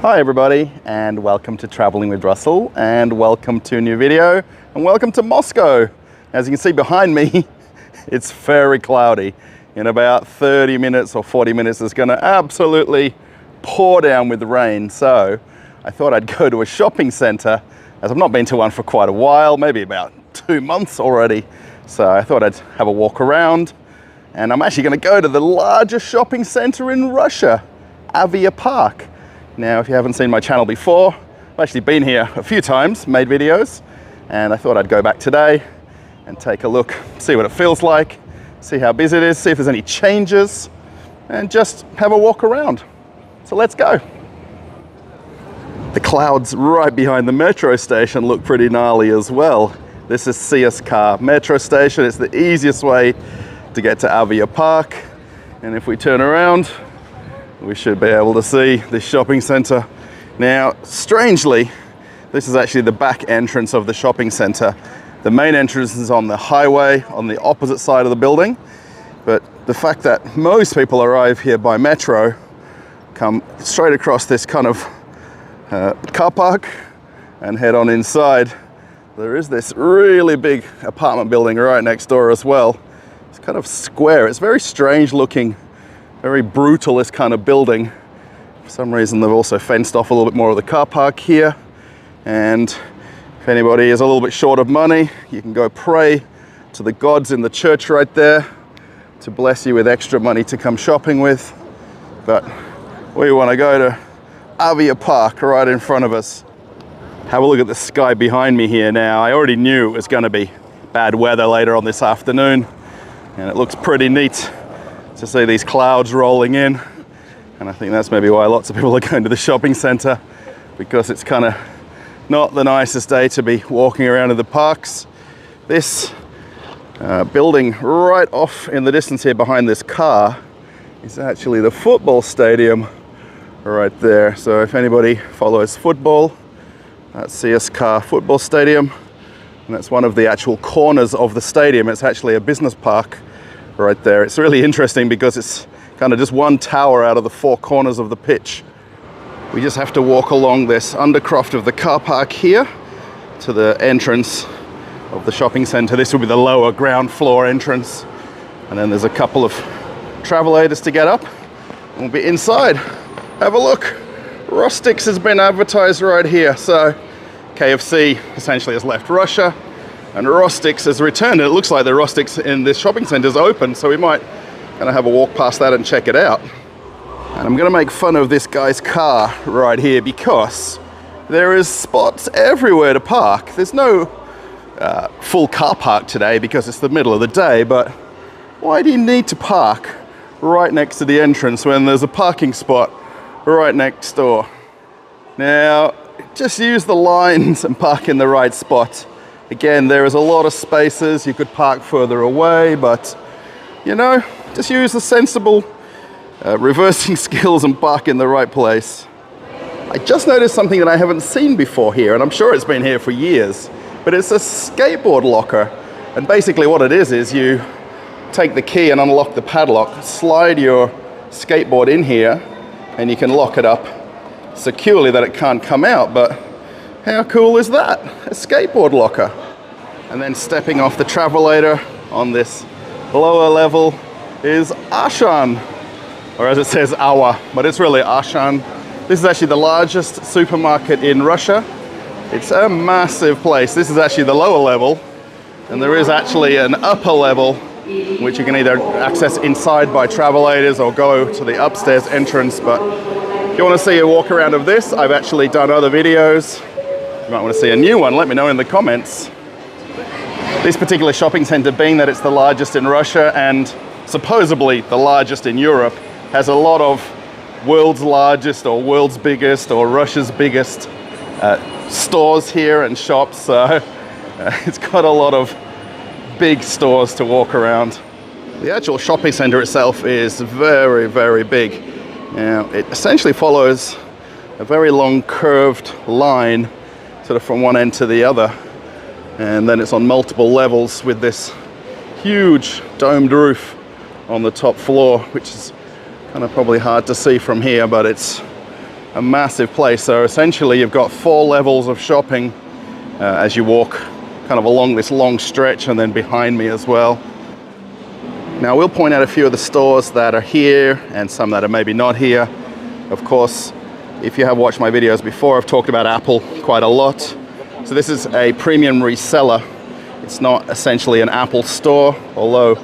Hi everybody, and welcome to Traveling with Russell, and welcome to a new video, and welcome to Moscow. As you can see behind me, it's very cloudy. In about 30 minutes or 40 minutes, it's going to absolutely pour down with rain. So I thought I'd go to a shopping center, as I've not been to one for quite a while, maybe about 2 months already. So I thought I'd have a walk around, and I'm actually going to go to the largest shopping center in Russia, AviaPark. Now, if you haven't seen my channel before, I've actually been here a few times, made videos, and I thought I'd go back today and take a look, see what it feels like, see how busy it is, see if there's any changes, and just have a walk around. So let's go. The clouds right behind the metro station look pretty gnarly as well. This is CSK metro station. It's the easiest way to get to AviaPark. And if we turn around, we should be able to see the shopping center. Now, strangely, this is actually the back entrance of the shopping center. The main entrance is on the highway on the opposite side of the building. But the fact that most people arrive here by metro, come straight across this kind of car park and head on inside. There is this really big apartment building right next door as well. It's kind of square. It's very strange looking, very brutalist kind of building. For some reason, they've also fenced off a little bit more of the car park here. And if anybody is a little bit short of money, you can go pray to the gods in the church right there to bless you with extra money to come shopping with. But we want to go to AviaPark right in front of us. Have a look at the sky behind me here now. I already knew it was going to be bad weather later on this afternoon, and it looks pretty neat to see these clouds rolling in. And I think that's maybe why lots of people are going to the shopping center, because it's kind of not the nicest day to be walking around in the parks. This building right off in the distance here behind this car is actually the football stadium right there. So if anybody follows football, that's CSK football stadium, and that's one of the actual corners of the stadium. It's actually a business park right there. It's really interesting because it's kind of just one tower out of the 4 corners of the pitch. We just have to walk along this undercroft of the car park here to the entrance of the shopping center. This will be the lower ground floor entrance, and then there's a couple of travelators to get up. We'll be inside. Have a look. Rostix has been advertised right here. So KFC essentially has left Russia, and Rostix has returned. And it looks like the Rostix in this shopping center is open, so we might kind of have a walk past that and check it out. And I'm going to make fun of this guy's car right here because there is spots everywhere to park. There's no full car park today because it's the middle of the day, but why do you need to park right next to the entrance when there's a parking spot right next door? Now, just use the lines and park in the right spot. Again, there is a lot of spaces. You could park further away, but you know, just use the sensible reversing skills and park in the right place. I just noticed something that I haven't seen before here, and I'm sure it's been here for years, but it's a skateboard locker. And basically what it is you take the key and unlock the padlock, slide your skateboard in here, and you can lock it up securely that it can't come out. But how cool is that? A skateboard locker. And then stepping off the travelator on this lower level is Ashan, or as it says, Awa, but it's really Ashan. This is actually the largest supermarket in Russia. It's a massive place. This is actually the lower level, and there is actually an upper level which you can either access inside by travelators or go to the upstairs entrance. But if you want to see a walk around of this, I've actually done other videos. You might want to see a new one, let me know in the comments. This particular shopping center, being that it's the largest in Russia and supposedly the largest in Europe, has a lot of world's largest or world's biggest or Russia's biggest stores here and shops. So it's got a lot of big stores to walk around. The actual shopping center itself is very, very big. Now, it essentially follows a very long curved line sort of from one end to the other, and then it's on multiple levels with this huge domed roof on the top floor, which is kind of probably hard to see from here, but it's a massive place. So essentially you've got 4 levels of shopping as you walk kind of along this long stretch, and then behind me as well. Now we'll point out a few of the stores that are here and some that are maybe not here. Of course, if you have watched my videos before, I've talked about Apple quite a lot. So this is a premium reseller. It's not essentially an Apple store, although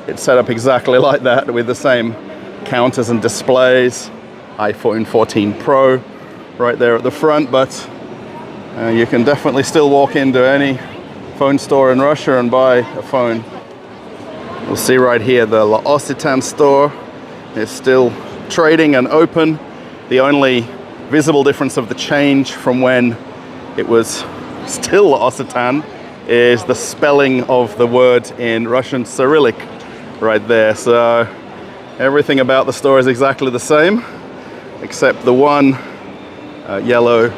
it's set up exactly like that with the same counters and displays. iPhone 14 Pro right there at the front, but you can definitely still walk into any phone store in Russia and buy a phone. We'll see right here the L'Occitane store is still trading and open. The only visible difference of the change from when it was still L'Occitane is the spelling of the word in Russian Cyrillic right there. So everything about the store is exactly the same, except the one yellow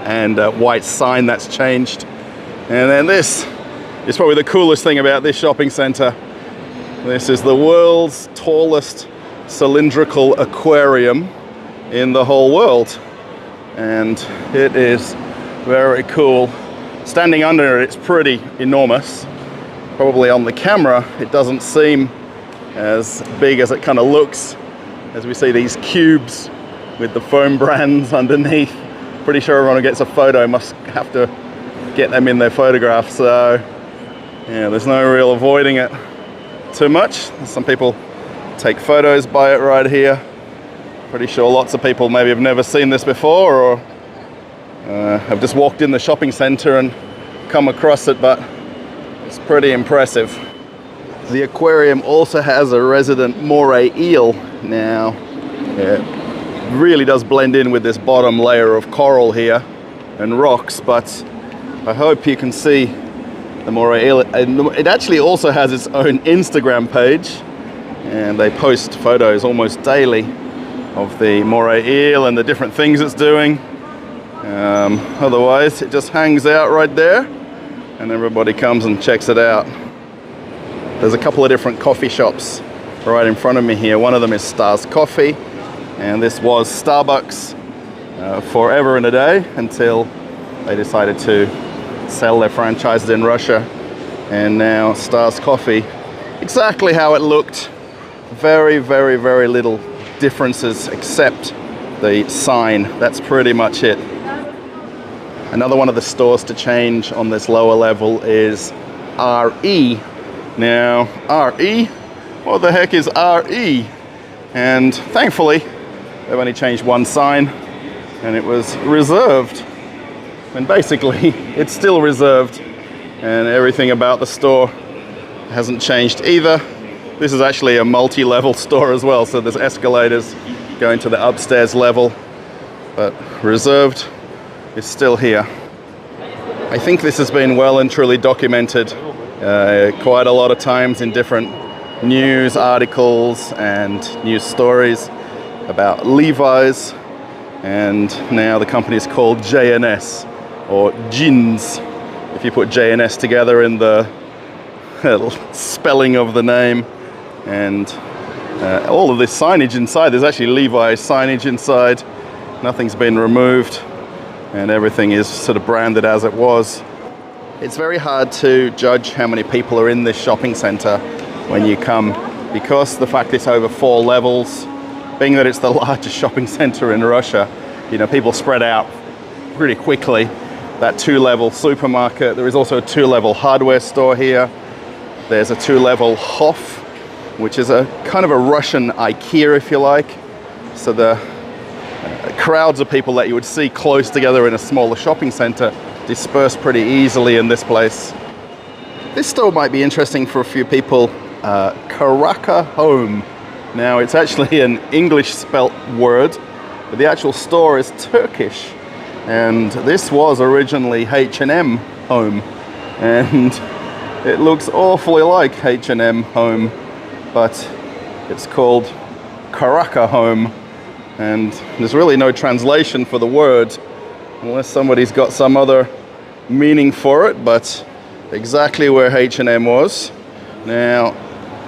and white sign that's changed. And then this is probably the coolest thing about this shopping center. This is the world's tallest cylindrical aquarium in the whole world. And it is very cool. Standing under it, it's pretty enormous. Probably on the camera, it doesn't seem as big as it kind of looks, as we see these cubes with the foam brands underneath. Pretty sure everyone who gets a photo must have to get them in their photograph. So yeah, there's no real avoiding it too much. Some people take photos by it right here. Pretty sure lots of people maybe have never seen this before, or have just walked in the shopping center and come across it, but it's pretty impressive. The aquarium also has a resident moray eel. Now, it really does blend in with this bottom layer of coral here and rocks, but I hope you can see the moray eel. It actually also has its own Instagram page, and they post photos almost daily of the moray eel and the different things it's doing. Otherwise, it just hangs out right there, and everybody comes and checks it out. There's a couple of different coffee shops right in front of me here. One of them is Stars Coffee, and this was Starbucks forever and a day until they decided to sell their franchises in Russia. And now Stars Coffee, exactly how it looked. Very, very, very little differences except the sign. That's pretty much it. Another one of the stores to change on this lower level is RE. Now, RE? What the heck is RE? And thankfully, they've only changed one sign, and it was reserved. And basically, it's still reserved, and everything about the store hasn't changed either. This is actually a multi-level store as well, so there's escalators going to the upstairs level, but reserved is still here. I think this has been well and truly documented quite a lot of times in different news articles and news stories about Levi's, and now the company is called JNS, or Jeans, if you put JNS together in the spelling of the name. And all of this signage inside, there's actually Levi's signage inside. Nothing's been removed, and everything is sort of branded as it was. It's very hard to judge how many people are in this shopping center when you come, because the fact it's over 4 levels, being that it's the largest shopping center in Russia, you know, people spread out pretty quickly. That 2-level supermarket, there is also a 2-level hardware store here. There's a 2-level Hof, which is a kind of a Russian IKEA, if you like. So the crowds of people that you would see close together in a smaller shopping center disperse pretty easily in this place. This store might be interesting for a few people. Karaka Home. Now, it's actually an English spelt word, but the actual store is Turkish. And this was originally H&M Home. And it looks awfully like H&M Home, but it's called Karaka Home. And there's really no translation for the word, unless somebody's got some other meaning for it, but exactly where H&M was. Now,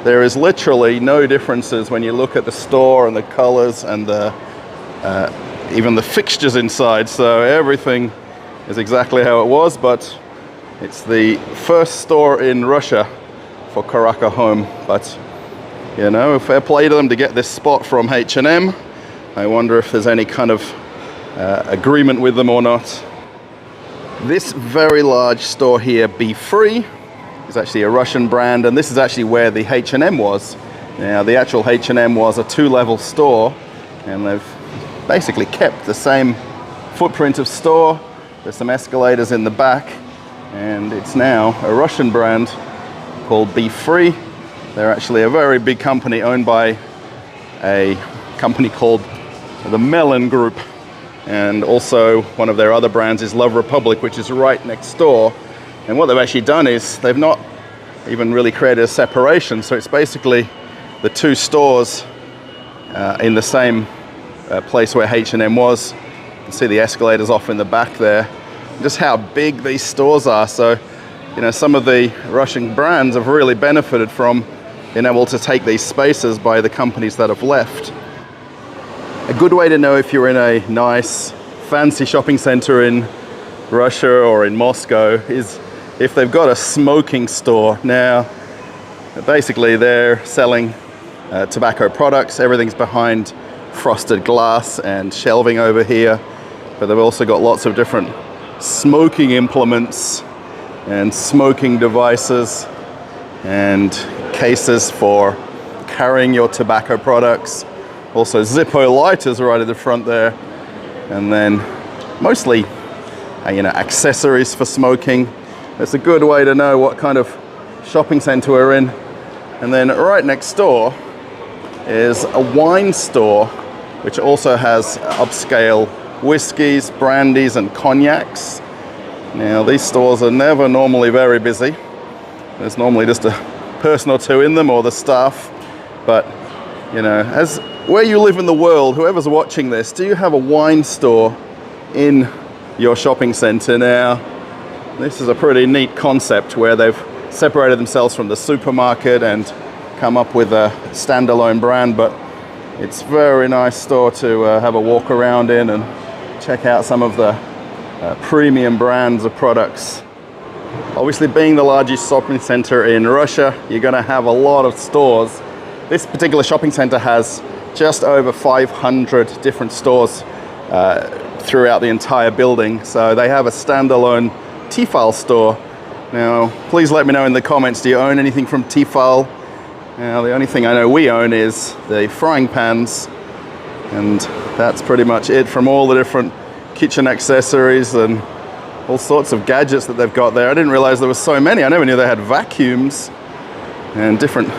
there is literally no differences when you look at the store and the colors and the even the fixtures inside, so everything is exactly how it was. But it's the first store in Russia for Karaka Home. But you know, fair play to them to get this spot from H&M. I wonder if there's any kind of agreement with them or not. This very large store here, Be Free, is actually a Russian brand, and this is actually where the H&M was. Now, the actual H&M was a 2-level store, and they've basically kept the same footprint of store. There's some escalators in the back, and it's now a Russian brand called Be Free. They're actually a very big company owned by a company called the Melon Group. And also one of their other brands is Love Republic, which is right next door. And what they've actually done is they've not even really created a separation. So it's basically the two stores in the same place where H&M was. You can see the escalators off in the back there. Just how big these stores are. So, you know, some of the Russian brands have really benefited from being able to take these spaces by the companies that have left. A good way to know if you're in a nice, fancy shopping center in Russia or in Moscow is if they've got a smoking store. Now, basically they're selling tobacco products. Everything's behind frosted glass and shelving over here. But they've also got lots of different smoking implements and smoking devices and cases for carrying your tobacco products. Also Zippo lighters right at the front there, and then mostly you know, accessories for smoking. It's a good way to know what kind of shopping center we're in. And then right next door is a wine store which also has upscale whiskies, brandies and cognacs. Now these stores are never normally very busy. There's normally just a person or two in them or the staff. But you know, as where you live in the world, whoever's watching this, do you have a wine store in your shopping center? Now, this is a pretty neat concept where they've separated themselves from the supermarket and come up with a standalone brand, but it's a very nice store to have a walk around in and check out some of the premium brands of products. Obviously, being the largest shopping center in Russia, you're going to have a lot of stores. This particular shopping center has just over 500 different stores throughout the entire building. So they have a standalone Tefal store. Now, please let me know in the comments, do you own anything from Tefal? Now, the only thing I know we own is the frying pans, and that's pretty much it from all the different kitchen accessories and all sorts of gadgets that they've got there. I didn't realize there were so many. I never knew they had vacuums and different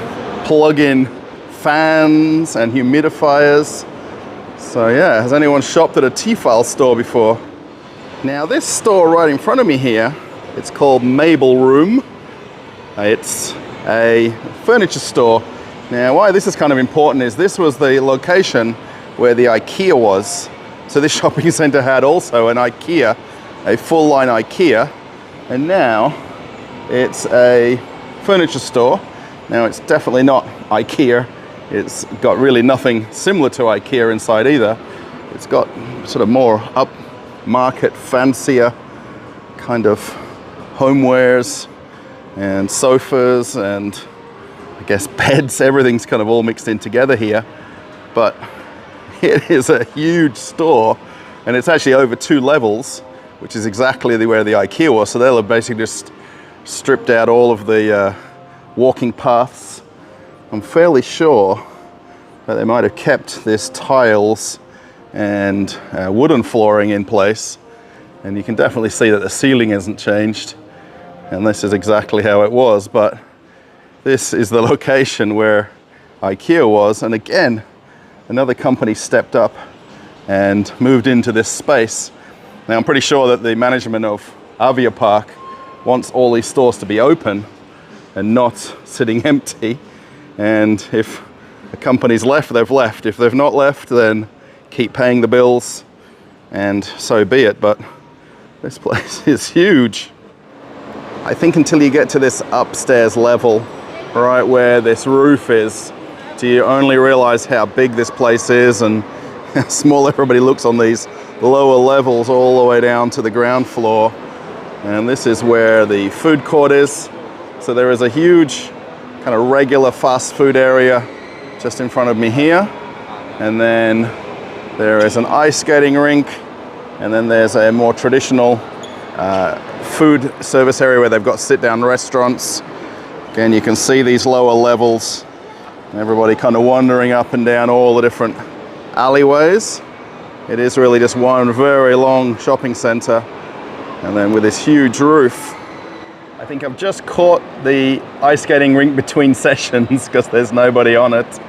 plug-in fans and humidifiers. So yeah, has anyone shopped at a Tefal store before? Now this store right in front of me here, it's called Mabel Room. It's a furniture store. Now why this is kind of important is this was the location where the IKEA was. So this shopping center had also an IKEA, a full line IKEA, and now it's a furniture store. Now it's definitely not IKEA. It's got really nothing similar to IKEA inside either. It's got sort of more upmarket, fancier kind of homewares and sofas and I guess beds. Everything's kind of all mixed in together here. But it is a huge store, and it's actually over 2 levels, which is exactly where the IKEA was. So they'll have basically just stripped out all of the walking paths. I'm fairly sure that they might have kept this tiles and wooden flooring in place, and you can definitely see that the ceiling hasn't changed, and this is exactly how it was. But this is the location where IKEA was, and again another company stepped up and moved into this space. Now I'm pretty sure that the management of AviaPark wants all these stores to be open and not sitting empty. And if the company's left, they've left. If they've not left, then keep paying the bills and so be it. But this place is huge. I think until you get to this upstairs level, right where this roof is, do you only realize how big this place is and how small everybody looks on these lower levels all the way down to the ground floor. And this is where the food court is. So there is a huge kind of regular fast food area just in front of me here. And then there is an ice skating rink. And then there's a more traditional food service area where they've got sit-down restaurants. Again, you can see these lower levels. Everybody kind of wandering up and down all the different alleyways. It is really just one very long shopping center. And then with this huge roof. I think I've just caught the ice skating rink between sessions because there's nobody on it.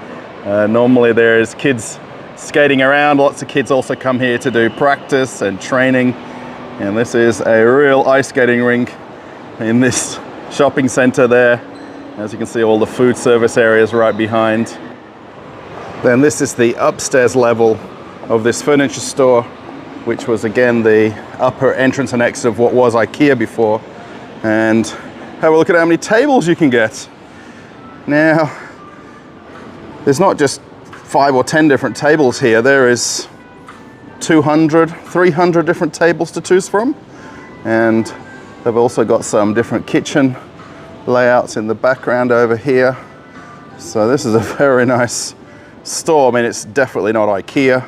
Normally there's kids skating around. Lots of kids also come here to do practice and training. And this is a real ice skating rink in this shopping center there. As you can see, all the food service areas right behind. Then this is the upstairs level of this furniture store, which was again the upper entrance and exit of what was IKEA before. And have a look at how many tables you can get. Now, there's not just 5 or 10 different tables here. There is 200, 300 different tables to choose from. And they've also got some different kitchen layouts in the background over here. So this is a very nice store. I mean, it's definitely not IKEA.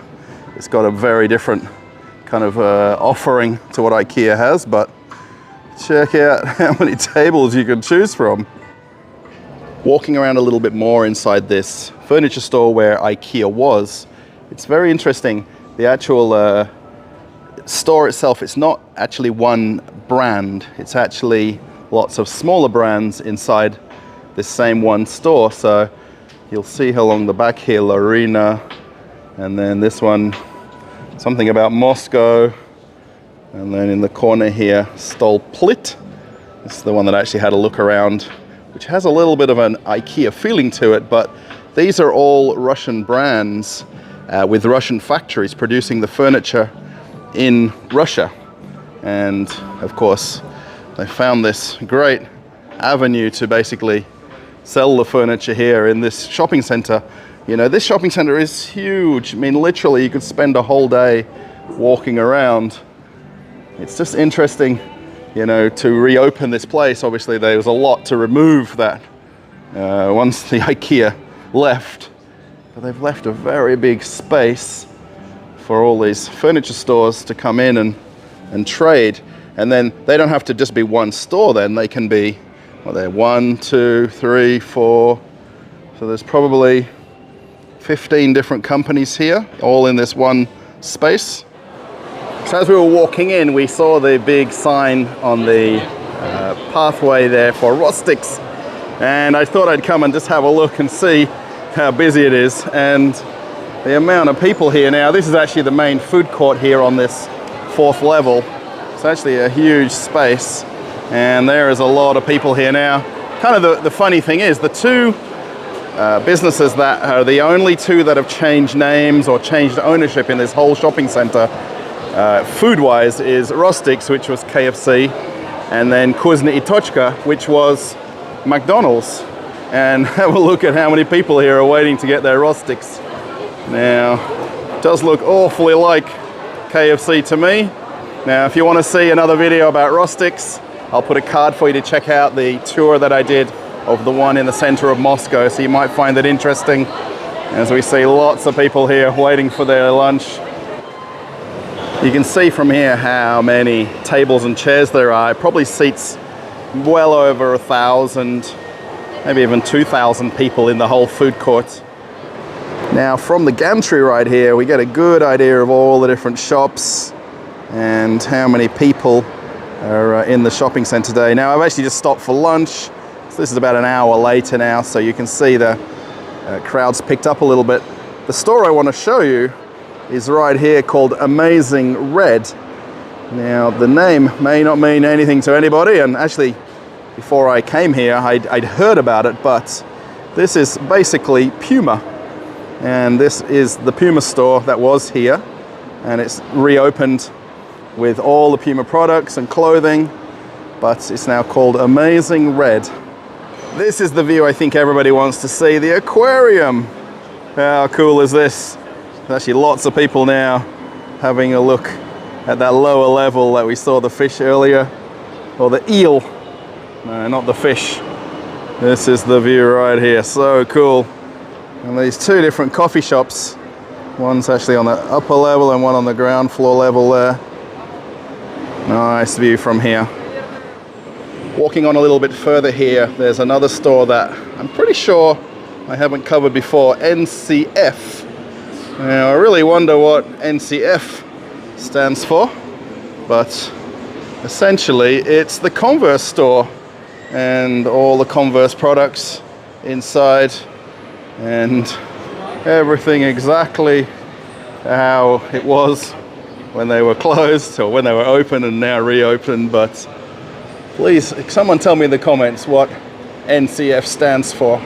It's got a very different kind of offering to what IKEA has, but check out how many tables you can choose from. Walking around a little bit more inside this furniture store where IKEA was, it's very interesting. The actual store itself, it's not actually one brand. It's actually lots of smaller brands inside this same one store. So you'll see along the back here, Larina, and then this one, something about Moscow. And then in the corner here, Stolplit. This is the one that I actually had a look around, which has a little bit of an IKEA feeling to it, but these are all Russian brands with Russian factories producing the furniture in Russia. And of course, they found this great avenue to basically sell the furniture here in this shopping center. You know, this shopping center is huge. I mean, literally, you could spend a whole day walking around. It's just interesting, you know, to reopen this place. Obviously, there was a lot to remove that once the IKEA left. But they've left a very big space for all these furniture stores to come in and trade. And then they don't have to just be one store then. They can be, well, they're 1, 2, 3, 4. So there's probably 15 different companies here, all in this one space. So as we were walking in, we saw the big sign on the pathway there for Rostiks. And I thought I'd come and just have a look and see how busy it is. And the amount of people here now, this is actually the main food court here on this 4th level. It's actually a huge space. And there is a lot of people here now. Kind of the funny thing is, the two businesses that are the only two that have changed names or changed ownership in this whole shopping center, food-wise, is Rostiks, which was KFC, and then Kuzny Itochka, which was McDonald's. And have a look at how many people here are waiting to get their Rostiks. Now, it does look awfully like KFC to me. Now, if you want to see another video about Rostiks, I'll put a card for you to check out the tour that I did of the one in the center of Moscow, so you might find it interesting, as we see lots of people here waiting for their lunch. You can see from here how many tables and chairs there are. It probably seats well over 1,000, maybe even 2,000 people in the whole food court. Now, from the gantry right here, we get a good idea of all the different shops and how many people are in the shopping center today. Now, I've actually just stopped for lunch. So this is about an hour later now, so you can see the crowds picked up a little bit. The store I want to show you is right here, called Amazing Red. Now, the name may not mean anything to anybody, and actually, before I came here, I'd heard about it, but this is basically Puma. And this is the Puma store that was here, and it's reopened with all the Puma products and clothing, but it's now called Amazing Red. This is the view I think everybody wants to see, the aquarium. How cool is this? There's actually lots of people now having a look at that lower level that we saw the fish earlier, or the eel. No, not the fish. This is the view right here, so cool. And these two different coffee shops. One's actually on the upper level and one on the ground floor level there. Nice view from here. Walking on a little bit further here, there's another store that I'm pretty sure I haven't covered before, NCF. Now, I really wonder what NCF stands for, but essentially it's the Converse store and all the Converse products inside, and everything exactly how it was when they were closed or when they were open and now reopened. But please, someone tell me in the comments what NCF stands for.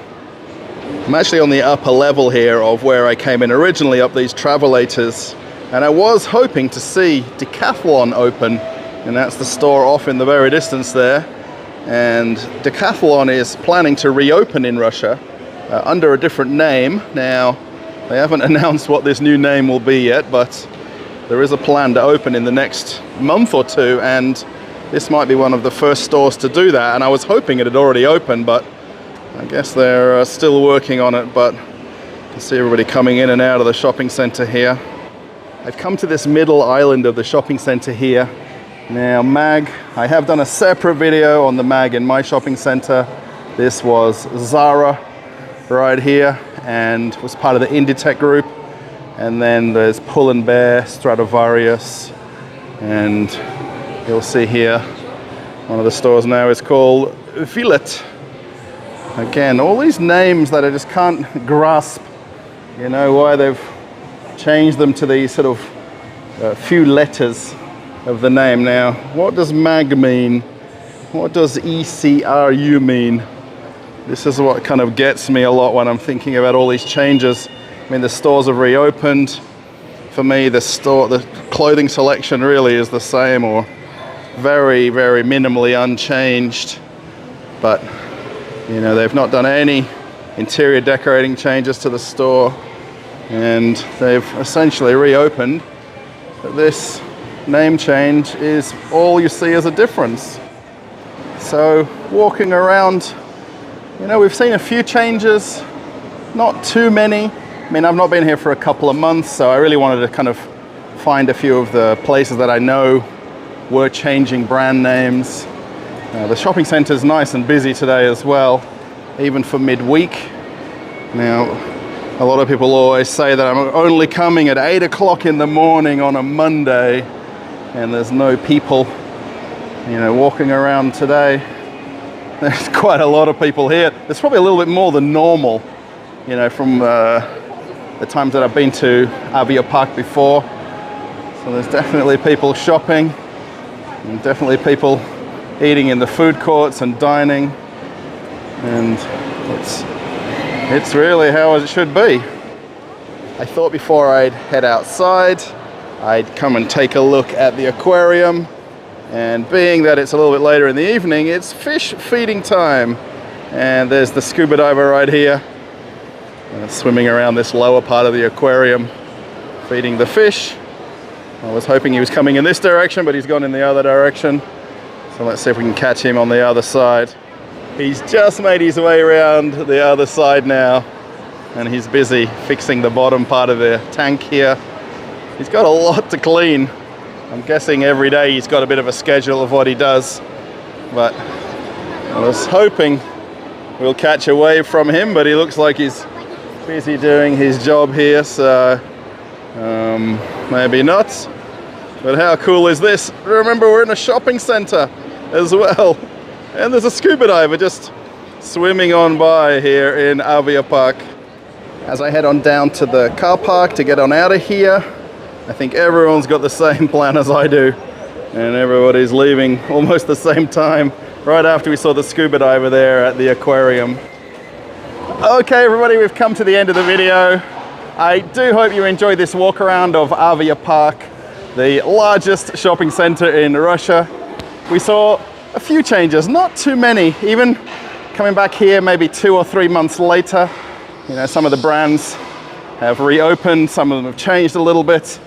I'm actually on the upper level here of where I came in originally, up these travelators, and I was hoping to see Decathlon open, and that's the store off in the very distance there. And Decathlon is planning to reopen in Russia under a different name. Now, they haven't announced what this new name will be yet, but there is a plan to open in the next month or two, and this might be one of the first stores to do that. And I was hoping it had already opened, but I guess they're still working on it. But you can see everybody coming in and out of the shopping center here. I've come to this middle island of the shopping center here. Now, MAG, I have done a separate video on the MAG in my shopping center. This was Zara right here and was part of the Inditex group. And then there's Pull & Bear, Stradivarius, and you'll see here one of the stores now is called Filet. Again, all these names that I just can't grasp, you know, why they've changed them to these sort of few letters of the name. Now, what does MAG mean? What does ECRU mean? This is what kind of gets me a lot when I'm thinking about all these changes. I mean, the stores have reopened. For me, the clothing selection really is the same, or very, very minimally unchanged. But, you know, they've not done any interior decorating changes to the store, and they've essentially reopened. But this name change is all you see as a difference. So walking around, you know, we've seen a few changes, not too many. I mean, I've not been here for a couple of months, so I really wanted to kind of find a few of the places that I know were changing brand names. The shopping center is nice and busy today as well, even for midweek. Now, a lot of people always say that I'm only coming at 8 o'clock in the morning on a Monday, and there's no people, you know, walking around today. There's quite a lot of people here. There's probably a little bit more than normal, you know, from the times that I've been to AviaPark before. So there's definitely people shopping, and definitely people eating in the food courts and dining, and it's really how it should be. I thought before I'd head outside, I'd come and take a look at the aquarium, and being that it's a little bit later in the evening, it's fish feeding time. And there's the scuba diver right here, swimming around this lower part of the aquarium, feeding the fish. I was hoping he was coming in this direction, but he's gone in the other direction. So let's see if we can catch him on the other side. He's just made his way around the other side now, and he's busy fixing the bottom part of the tank here. He's got a lot to clean. I'm guessing every day he's got a bit of a schedule of what he does, but I was hoping we'll catch a wave from him, but he looks like he's busy doing his job here, so maybe not. But how cool is this? Remember, we're in a shopping center as well, and there's a scuba diver just swimming on by here in AviaPark. As I head on down to the car park to get on out of here, I think everyone's got the same plan as I do, and everybody's leaving almost the same time, right after we saw the scuba diver there at the aquarium. Okay, everybody, we've come to the end of the video. I do hope you enjoyed this walk around of AviaPark, the largest shopping center in Russia. We saw a few changes, not too many. Even coming back here maybe 2 or 3 months later, you know, some of the brands have reopened. Some of them have changed a little bit.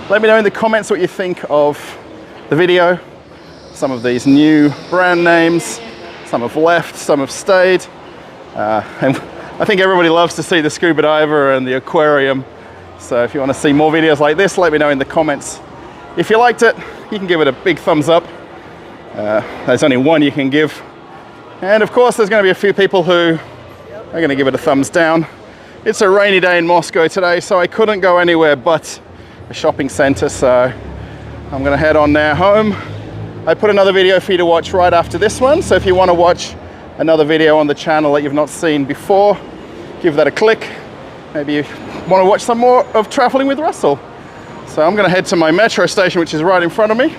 Let me know in the comments what you think of the video. Some of these new brand names, some have left, some have stayed. And I think everybody loves to see the scuba diver and the aquarium. So if you want to see more videos like this, let me know in the comments. If you liked it, you can give it a big thumbs up. There's only one you can give. And of course, there's going to be a few people who are going to give it a thumbs down. It's a rainy day in Moscow today, so I couldn't go anywhere but a shopping center. So I'm going to head on now home. I put another video for you to watch right after this one. So if you want to watch another video on the channel that you've not seen before, give that a click. Maybe you want to watch some more of Traveling with Russell. So I'm going to head to my metro station, which is right in front of me,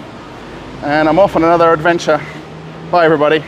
and I'm off on another adventure. Bye everybody.